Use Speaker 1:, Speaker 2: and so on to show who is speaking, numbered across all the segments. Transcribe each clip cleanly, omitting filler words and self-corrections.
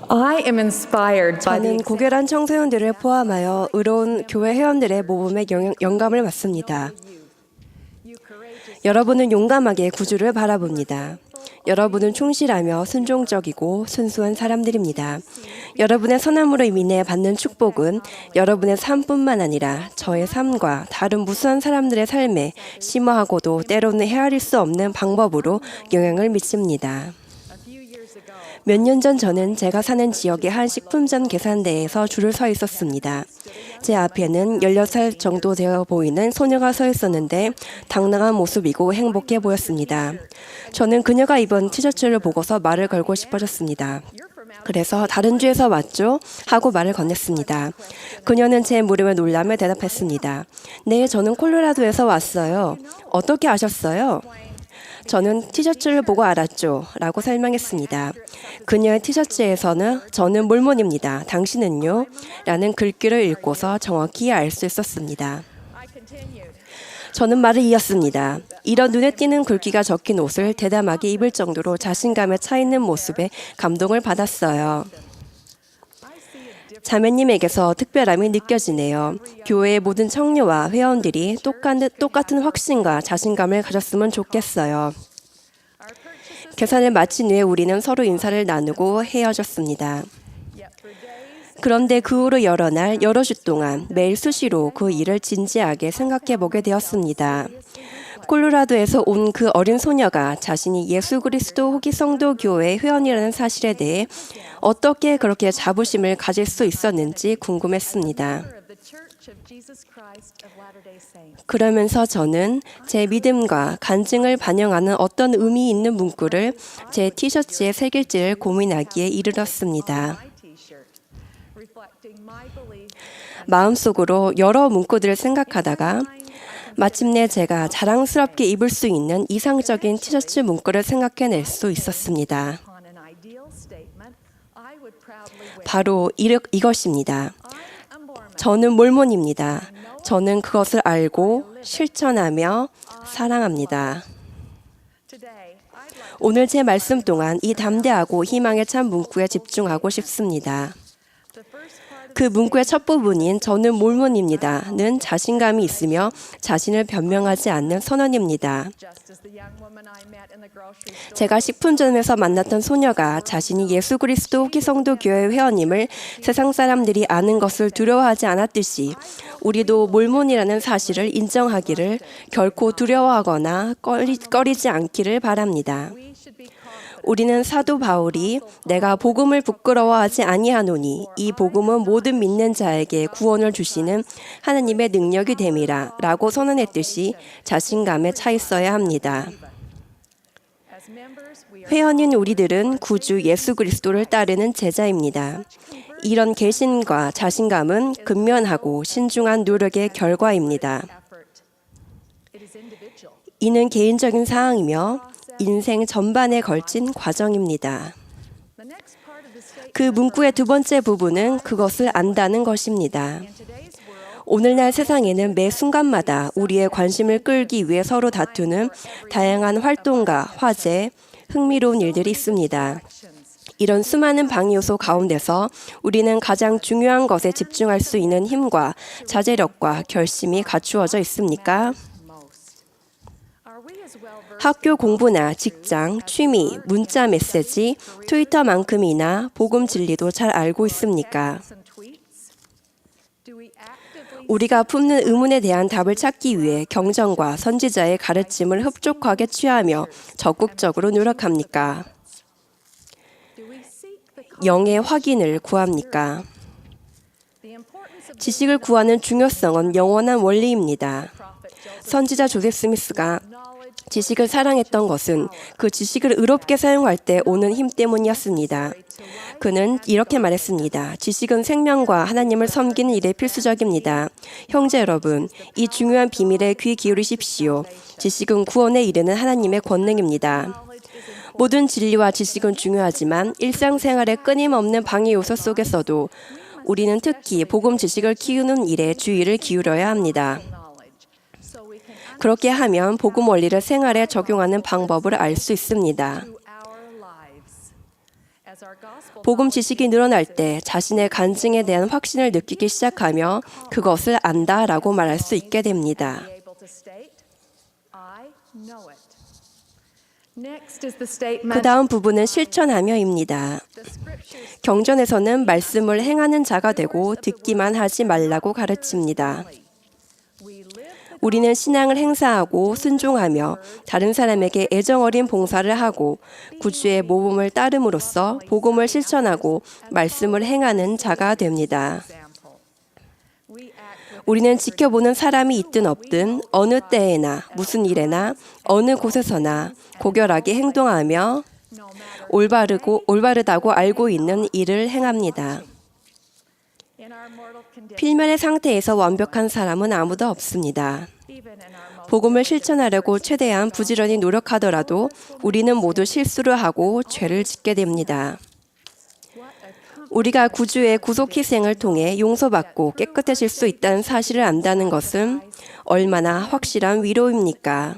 Speaker 1: I am inspired by
Speaker 2: 저는 고결한 청소년들을 포함하여 의로운 교회 회원들의 모범에 영감을 받습니다. 여러분은 용감하게 구주를 바라봅니다. 여러분은 충실하며 순종적이고 순수한 사람들입니다. 여러분의 선함으로 인해 받는 축복은 여러분의 삶뿐만 아니라 저의 삶과 다른 무수한 사람들의 삶에 심오하고도 때로는 헤아릴 수 없는 방법으로 영향을 미칩니다. 몇 년 전 저는 제가 사는 지역의 한 식품점 계산대에서 줄을 서 있었습니다. 제 앞에는 16살 정도 되어 보이는 소녀가 서 있었는데 당당한 모습이고 행복해 보였습니다. 저는 그녀가 입은 티셔츠를 보고서 말을 걸고 싶어졌습니다. 그래서 다른 주에서 왔죠? 하고 말을 건넸습니다. 그녀는 제 물음에 놀라며 대답했습니다. 네, 저는 콜로라도에서 왔어요. 어떻게 아셨어요? 저는 티셔츠를 보고 알았죠. 라고 설명했습니다. 그녀의 티셔츠에서는 저는 몰몬입니다. 당신은요? 라는 글귀를 읽고서 정확히 알 수 있었습니다. 저는 말을 이었습니다. 이런 눈에 띄는 글귀가 적힌 옷을 대담하게 입을 정도로 자신감에 차 있는 모습에 감동을 받았어요. 자매님에게서 특별함이 느껴지네요. 교회의 모든 청년과 회원들이 똑같은 확신과 자신감을 가졌으면 좋겠어요. 계산을 마친 후에 우리는 서로 인사를 나누고 헤어졌습니다. 그런데 그 후로 여러 날, 여러 주 동안 매일 수시로 그 일을 진지하게 생각해 보게 되었습니다. 콜로라도에서 온 그 어린 소녀가 자신이 예수 그리스도 후기 성도 교회의 회원이라는 사실에 대해 어떻게 그렇게 자부심을 가질 수 있었는지 궁금했습니다. 그러면서 저는 제 믿음과 간증을 반영하는 어떤 의미 있는 문구를 제 티셔츠에 새길지를 고민하기에 이르렀습니다. 마음속으로 여러 문구들을 생각하다가 마침내 제가 자랑스럽게 입을 수 있는 이상적인 티셔츠 문구를 생각해낼 수 있었습니다. 바로 이것입니다. 저는 몰몬입니다. 저는 그것을 알고 실천하며 사랑합니다. 오늘 제 말씀 동안 이 담대하고 희망에 찬 문구에 집중하고 싶습니다. 그 문구의 첫 부분인 저는 몰몬입니다는 자신감이 있으며 자신을 변명하지 않는 선언입니다. 제가 식품점에서 만났던 소녀가 자신이 예수 그리스도 후기 성도 교회 회원임을 세상 사람들이 아는 것을 두려워하지 않았듯이 우리도 몰몬이라는 사실을 인정하기를 결코 두려워하거나 꺼리지 않기를 바랍니다. 우리는 사도 바울이 내가 복음을 부끄러워하지 아니하노니 이 복음은 모든 믿는 자에게 구원을 주시는 하나님의 능력이 됨이라 라고 선언했듯이 자신감에 차 있어야 합니다. 회원인 우리들은 구주 예수 그리스도를 따르는 제자입니다. 이런 결심과 자신감은 근면하고 신중한 노력의 결과입니다. 이는 개인적인 사항이며 인생 전반에 걸친 과정입니다. 그 문구의 두 번째 부분은 그것을 안다는 것입니다. 오늘날 세상에는 매 순간마다 우리의 관심을 끌기 위해 서로 다투는 다양한 활동과 화제, 흥미로운 일들이 있습니다. 이런 수많은 방해 요소 가운데서 우리는 가장 중요한 것에 집중할 수 있는 힘과 자제력과 결심이 갖추어져 있습니까? 학교 공부나 직장, 취미, 문자 메시지, 트위터만큼이나 복음 진리도 잘 알고 있습니까? 우리가 품는 의문에 대한 답을 찾기 위해 경전과 선지자의 가르침을 흡족하게 취하며 적극적으로 노력합니까? 영의 확인을 구합니까? 지식을 구하는 중요성은 영원한 원리입니다. 선지자 조셉 스미스가 지식을 사랑했던 것은 그 지식을 의롭게 사용할 때 오는 힘 때문이었습니다. 그는 이렇게 말했습니다. 지식은 생명과 하나님을 섬기는 일에 필수적입니다. 형제 여러분, 이 중요한 비밀에 귀 기울이십시오. 지식은 구원에 이르는 하나님의 권능입니다. 모든 진리와 지식은 중요하지만 일상생활의 끊임없는 방해 요소 속에서도 우리는 특히 복음 지식을 키우는 일에 주의를 기울여야 합니다. 그렇게 하면 복음 원리를 생활에 적용하는 방법을 알 수 있습니다. 복음 지식이 늘어날 때 자신의 간증에 대한 확신을 느끼기 시작하며 그것을 안다라고 말할 수 있게 됩니다. 그 다음 부분은 실천하며입니다. 경전에서는 말씀을 행하는 자가 되고 듣기만 하지 말라고 가르칩니다. 우리는 신앙을 행사하고 순종하며 다른 사람에게 애정어린 봉사를 하고 구주의 모범을 따름으로써 복음을 실천하고 말씀을 행하는 자가 됩니다. 우리는 지켜보는 사람이 있든 없든 어느 때에나 무슨 일에나 어느 곳에서나 고결하게 행동하며 올바르다고 알고 있는 일을 행합니다. 필면의 상태에서 완벽한 사람은 아무도 없습니다. 복음을 실천하려고 최대한 부지런히 노력하더라도 우리는 모두 실수를 하고 죄를 짓게 됩니다. 우리가 구주의 구속희생을 통해 용서받고 깨끗해질 수 있다는 사실을 안다는 것은 얼마나 확실한 위로입니까?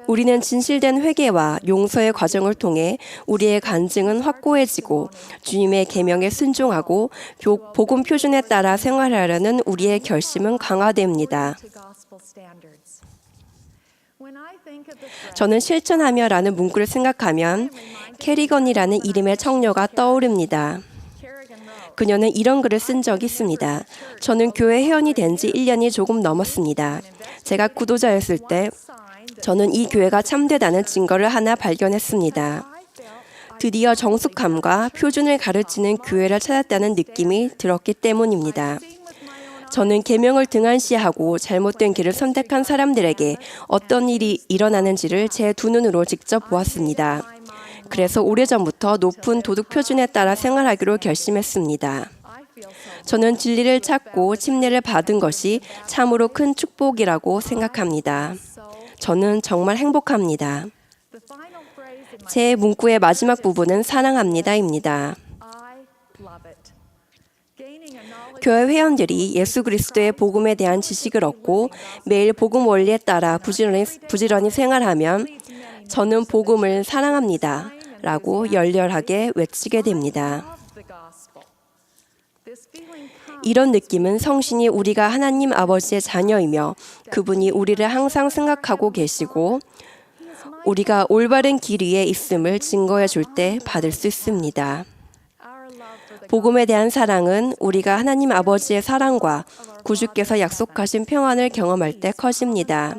Speaker 2: 우리는 진실된 회개와 용서의 과정을 통해 우리의 간증은 확고해지고 주님의 계명에 순종하고 복음 표준에 따라 생활하려는 우리의 결심은 강화됩니다. 저는 실천하며라는 문구를 생각하면 캐리건이라는 이름의 청녀가 떠오릅니다. 그녀는 이런 글을 쓴 적이 있습니다. 저는 교회 회원이 된 지 1년이 조금 넘었습니다. 제가 구도자였을 때 저는 이 교회가 참되다는 증거를 하나 발견했습니다. 드디어 정숙함과 표준을 가르치는 교회를 찾았다는 느낌이 들었기 때문입니다. 저는 계명을 등한시하고 잘못된 길을 선택한 사람들에게 어떤 일이 일어나는지를 제 두 눈으로 직접 보았습니다. 그래서 오래전부터 높은 도덕 표준에 따라 생활하기로 결심했습니다. 저는 진리를 찾고 침례를 받은 것이 참으로 큰 축복이라고 생각합니다. 저는 정말 행복합니다. 제 문구의 마지막 부분은 사랑합니다입니다. 교회 회원들이 예수 그리스도의 복음에 대한 지식을 얻고 매일 복음 원리에 따라 부지런히 생활하면 저는 복음을 사랑합니다 라고 열렬하게 외치게 됩니다. 이런 느낌은 성신이 우리가 하나님 아버지의 자녀이며 그분이 우리를 항상 생각하고 계시고 우리가 올바른 길 위에 있음을 증거해 줄 때 받을 수 있습니다. 복음에 대한 사랑은 우리가 하나님 아버지의 사랑과 구주께서 약속하신 평안을 경험할 때 커집니다.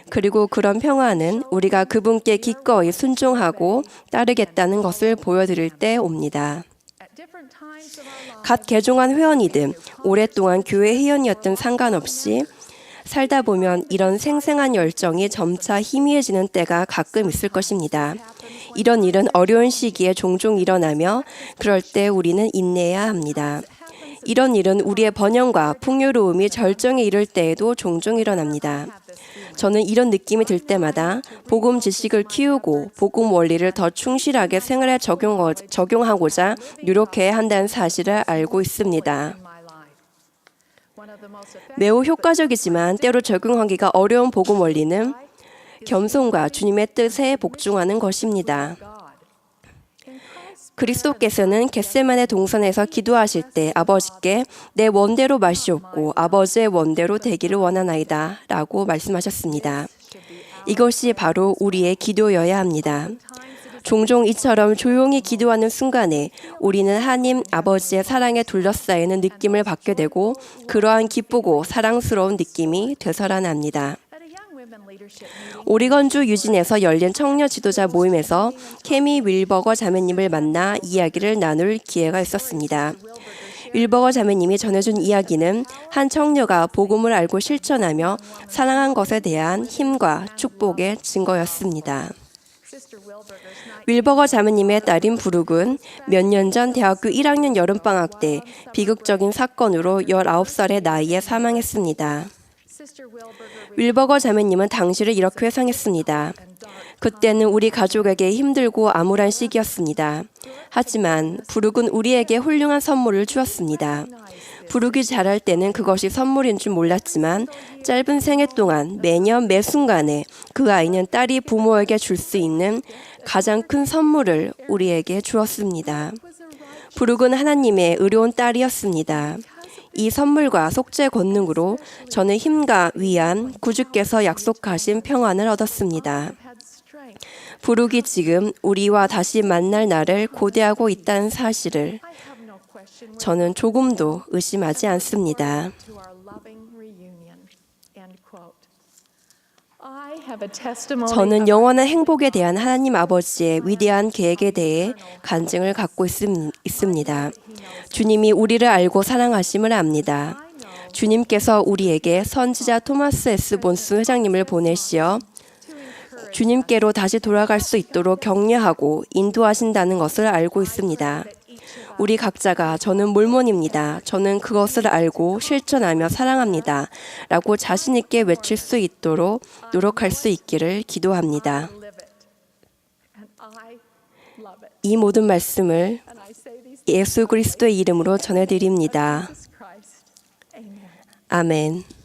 Speaker 2: 그리고 그런 평안은 우리가 그분께 기꺼이 순종하고 따르겠다는 것을 보여드릴 때 옵니다. 갓 개종한 회원이든 오랫동안 교회 회원이었든 상관없이 살다 보면 이런 생생한 열정이 점차 희미해지는 때가 가끔 있을 것입니다. 이런 일은 어려운 시기에 종종 일어나며 그럴 때 우리는 인내해야 합니다. 이런 일은 우리의 번영과 풍요로움이 절정에 이를 때에도 종종 일어납니다. 저는 이런 느낌이 들 때마다 복음 지식을 키우고 복음 원리를 더 충실하게 생활에 적용하고자 노력해야 한다는 사실을 알고 있습니다. 매우 효과적이지만 때로 적용하기가 어려운 복음 원리는 겸손과 주님의 뜻에 복종하는 것입니다. 그리스도께서는 겟세마네 동산에서 기도하실 때 아버지께 내 원대로 마시옵고 아버지의 원대로 되기를 원하나이다 라고 말씀하셨습니다. 이것이 바로 우리의 기도여야 합니다. 종종 이처럼 조용히 기도하는 순간에 우리는 하나님 아버지의 사랑에 둘러싸이는 느낌을 받게 되고 그러한 기쁘고 사랑스러운 느낌이 되살아납니다. 오리건주 유진에서 열린 청년 지도자 모임에서 케미 윌버거 자매님을 만나 이야기를 나눌 기회가 있었습니다. 윌버거 자매님이 전해준 이야기는 한 청녀가 복음을 알고 실천하며 사랑한 것에 대한 힘과 축복의 증거였습니다. 윌버거 자매님의 딸인 부룩은 몇 년 전 대학교 1학년 여름방학 때 비극적인 사건으로 19살의 나이에 사망했습니다. 윌버거 자매님은 당시를 이렇게 회상했습니다. 그때는 우리 가족에게 힘들고 암울한 시기였습니다. 하지만 부룩은 우리에게 훌륭한 선물을 주었습니다. 부르기 잘할 때는 그것이 선물인 줄 몰랐지만 짧은 생애 동안 매년 매 순간에 그 아이는 딸이 부모에게 줄 수 있는 가장 큰 선물을 우리에게 주었습니다. 부룩은 하나님의 의로운 딸이었습니다. 이 선물과 속죄 권능으로 저는 힘과 위안, 구주께서 약속하신 평안을 얻었습니다. 부룩이 지금 우리와 다시 만날 날을 고대하고 있다는 사실을 저는 조금도 의심하지 않습니다. 저는 영원한 행복에 대한 하나님 아버지의 위대한 계획에 대해 간증을 갖고 있습니다. 주님이 우리를 알고 사랑하심을 압니다. 주님께서 우리에게 선지자 토마스 S. 본스 회장님을 보내시어 주님께로 다시 돌아갈 수 있도록 격려하고 인도하신다는 것을 알고 있습니다. 우리 각자가 저는 몰몬입니다. 저는 그것을 알고 실천하며 사랑합니다. 라고 자신 있게 외칠 수 있도록 노력할 수 있기를 기도합니다. 이 모든 말씀을 예수 그리스도의 이름으로 전해드립니다. 아멘.